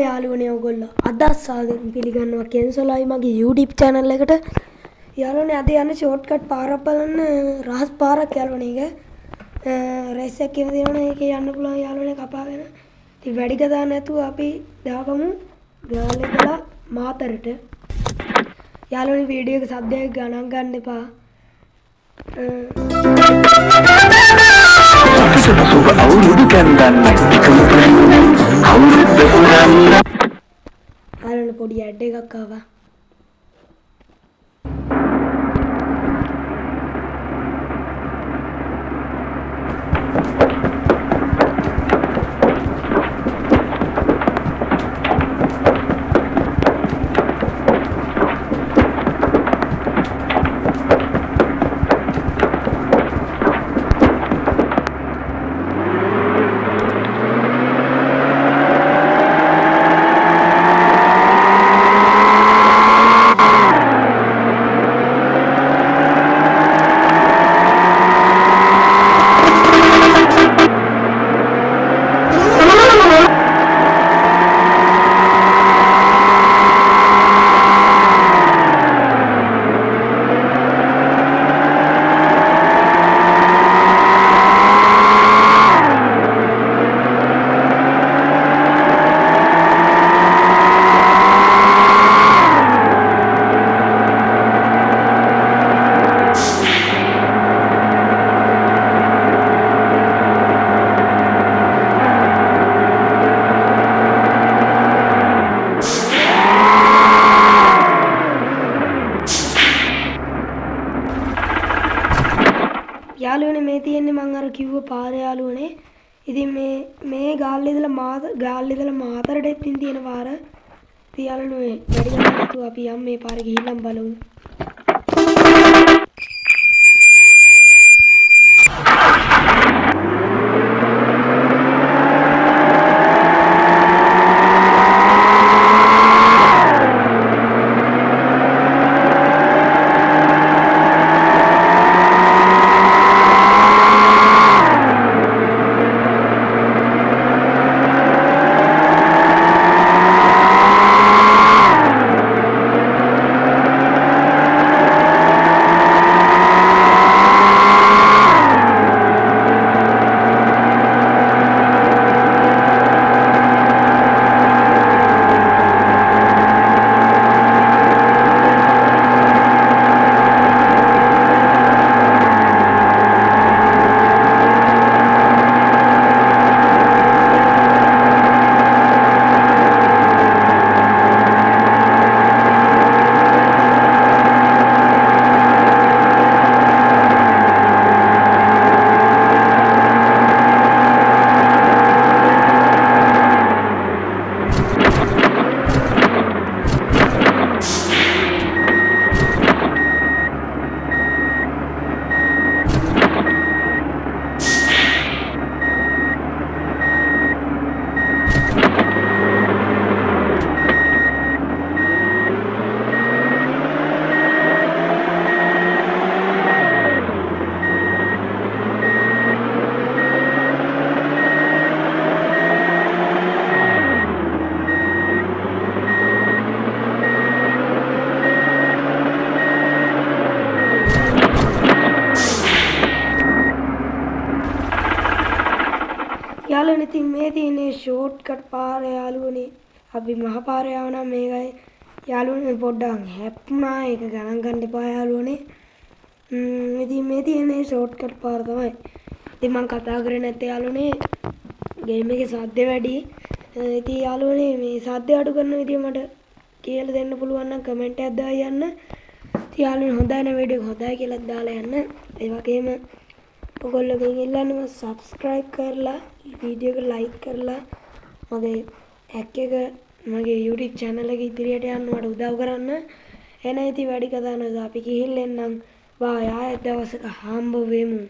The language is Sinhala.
යාළුවනේ ඔයගොල්ලෝ අදත් සාදරයෙන් පිළිගන්නවා කෙන්සොලයි මගේ YouTube channel එකට. යාළුවනේ අද යන්නේ shortcut පාරක් බලන්න රහස් පාරක් යාළුවනේ ඒක. රේස් එකක් කියන දේවනේ ඒකේ යන්න පුළුවන් යාළුවනේ කපාගෙන. ඉතින් වැඩි කතා නැතුව අපි දාගමු ගාල්ලේදලා මාතරට. යාළුවනේ වීඩියෝ එක සබ්ස්ක්‍රයිබ් ගණන් ගන්න එපා. සුබ අවුරුදු කන්දන්න එකම අවුරුද්ද පුරන්න යාළුවනේ පොඩි ඇඩ් එකක් ආවා. යාළුවනේ මේ තියෙන්නේ මම අර කිව්ව පාර යාළුවනේ. ඉතින් මේ ගාල්ලේදලා මාතරට එත්තින් තියෙන පාර. ඉතින් යාළුවනේ වැඩි ගමන් නැතුව අපි යම් මේ පාරේ ගිහිල්ලා බලමු. යාළුවනේ ඉතින් මේ තියෙන්නේ ෂෝට්කට් පාර යාළුවනේ. අපි මහ පාර යවනම් මේකයි යාළුවනේ පොඩ්ඩක් හැප්පුණා ඒක ගණන් ගන්න එපා යාළුවනේ. ඉතින් මේ තියෙන්නේ ෂෝට්කට් පාර තමයි. ඉතින් මම කතා කරේ නැත්තේ යාළුවනේ ගේම් එකේ සද්ද වැඩි. ඉතින් යාළුවනේ මේ සද්ද අඩු කරන විදිය මට කියලා දෙන්න පුළුවන් නම් කමෙන්ට් එකක් දාලා යන්න. ඉතින් යාළුවනේ හොඳයි නේ වීඩියෝ එක හොඳයි කියලා දාලා යන්න. ඒ වගේම ඔයගොල්ලෝගෙන් ඉල්ලන්නේ සබ්ස්ක්‍රයිබ් කරලා වීඩියෝ එක ලයික් කරලා මගේ හැක් එක මගේ YouTube channel එක ඉදිරියට යන්න මට උදව් කරන්න. එහෙනම් ඉතින් වැඩි කතා නැතුව අපි ගිහින් එන්නම්. බායි ආයෙත් දවසක හම්බ වෙමු.